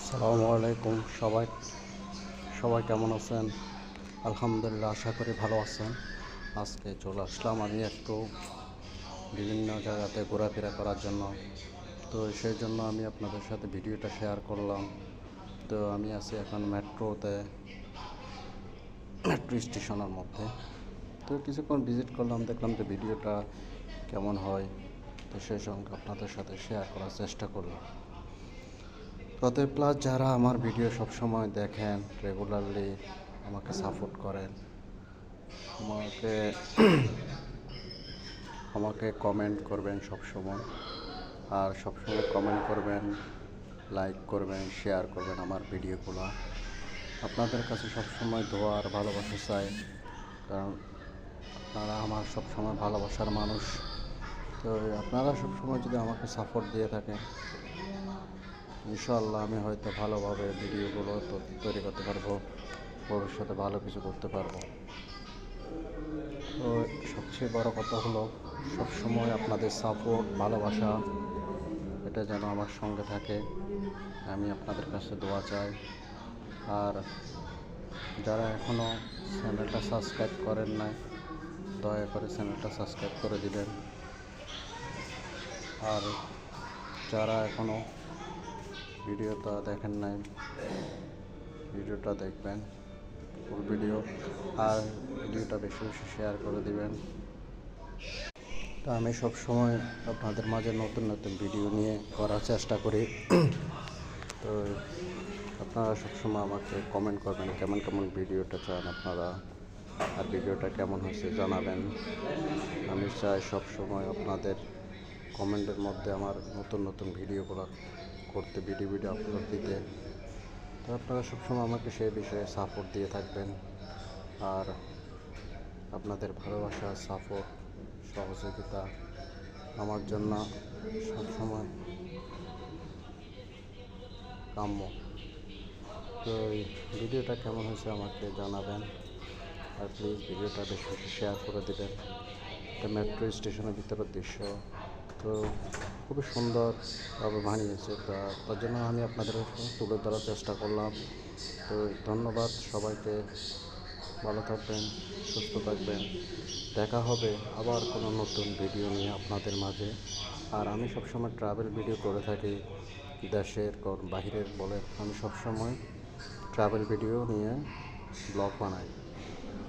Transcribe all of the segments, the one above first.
আসসালামু আলাইকুম। সবাই সবাই কেমন আছেন? আলহামদুলিল্লাহ, আশা করি ভালো আছেন। আজকে চলে আসলাম আমি একটু বিভিন্ন জায়গাতে ঘোরাফেরা করার জন্য। তো সেই জন্য আমি আপনাদের সাথে ভিডিওটা শেয়ার করলাম। তো আমি আছি এখন মেট্রো স্টেশনের মধ্যে। তো কিছুক্ষণ ভিজিট করলাম, দেখলাম যে ভিডিওটা কেমন হয়, তো সেই সঙ্গে আপনাদের সাথে শেয়ার করার চেষ্টা করলাম। অতএব প্লাস যারা আমার ভিডিও সবসময় দেখেন, রেগুলারলি আমাকে সাপোর্ট করেন, আমাকে আমাকে কমেন্ট করবেন সবসময়, আর সবসময় কমেন্ট করবেন, লাইক করবেন, শেয়ার করবেন আমার ভিডিওগুলো। আপনাদের কাছে সবসময় দোয়া আর ভালোবাসা চাই, কারণ আপনারা আমার সবসময় ভালোবাসার মানুষ। তো আপনারা সবসময় যদি আমাকে সাপোর্ট দিয়ে থাকেন, ইনশাআল্লাহ আমি হয়তো ভালোভাবে ভিডিওগুলো তৈরি করতে পারবো, ভবিষ্যতে ভালো কিছু করতে পারবো। তো সবচেয়ে বড় কথা হলো সবসময় আপনাদের সাপোর্ট, ভালোবাসা, এটা যেন আমার সঙ্গে থাকে। আমি আপনাদের কাছে দোয়া চাই। আর যারা এখনও চ্যানেলটা সাবস্ক্রাইব করেন নাই, দয়া করে চ্যানেলটা সাবস্ক্রাইব করে দিবেন। আর যারা এখনও ভিডিওটা দেখেন নাই, ভিডিওটা দেখবেন, ফুল ভিডিও, আর ভিডিওটা বেশি বেশি শেয়ার করে দিবেন। তো আমি সবসময় আপনাদের মাঝে নতুন নতুন ভিডিও নিয়ে করার চেষ্টা করি। তো আপনারা সবসময় আমাকে কমেন্ট করবেন কেমন কেমন ভিডিওটা চান আপনারা, আর ভিডিওটা কেমন হয়েছে জানাবেন। আমি চাই সবসময় আপনাদের কমেন্টের মধ্যে আমার নতুন নতুন ভিডিওগুলো করতে, ভিডিও আপলোড দিতে। তো আপনারা সবসময় আমাকে সেই বিষয়ে সাপোর্ট দিয়ে থাকবেন। আর আপনাদের ভালোবাসা, সাপোর্ট, সহযোগিতা আমার জন্য সবসময় কাম্য। তো এই ভিডিওটা কেমন হয়েছে আমাকে জানাবেন, আর প্লিজ ভিডিওটা বেশি বেশি শেয়ার করে দেবেন। এটা মেট্রো স্টেশনের ভিতরের দৃশ্য, তো খুবই সুন্দরভাবে বানিয়েছে। তার জন্য আমি আপনাদের তুলে ধরার চেষ্টা করলাম। তো ধন্যবাদ সবাইকে, ভালো থাকবেন, সুস্থ থাকবেন। দেখা হবে আবার কোনো নতুন ভিডিও নিয়ে আপনাদের মাঝে। আর আমি সবসময় ট্রাভেল ভিডিও করে থাকি, দেশের বাহিরের বলে আমি সবসময় ট্রাভেল ভিডিও নিয়ে ব্লগ বানাই।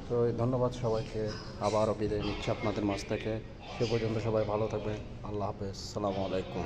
তো ধন্যবাদ সবাইকে, আবারও বিদায় নিচ্ছি আপনাদের মাঝ থেকে। সে পর্যন্ত সবাই ভালো থাকবেন। আল্লাহ হাফেজ, আসসালামু আলাইকুম।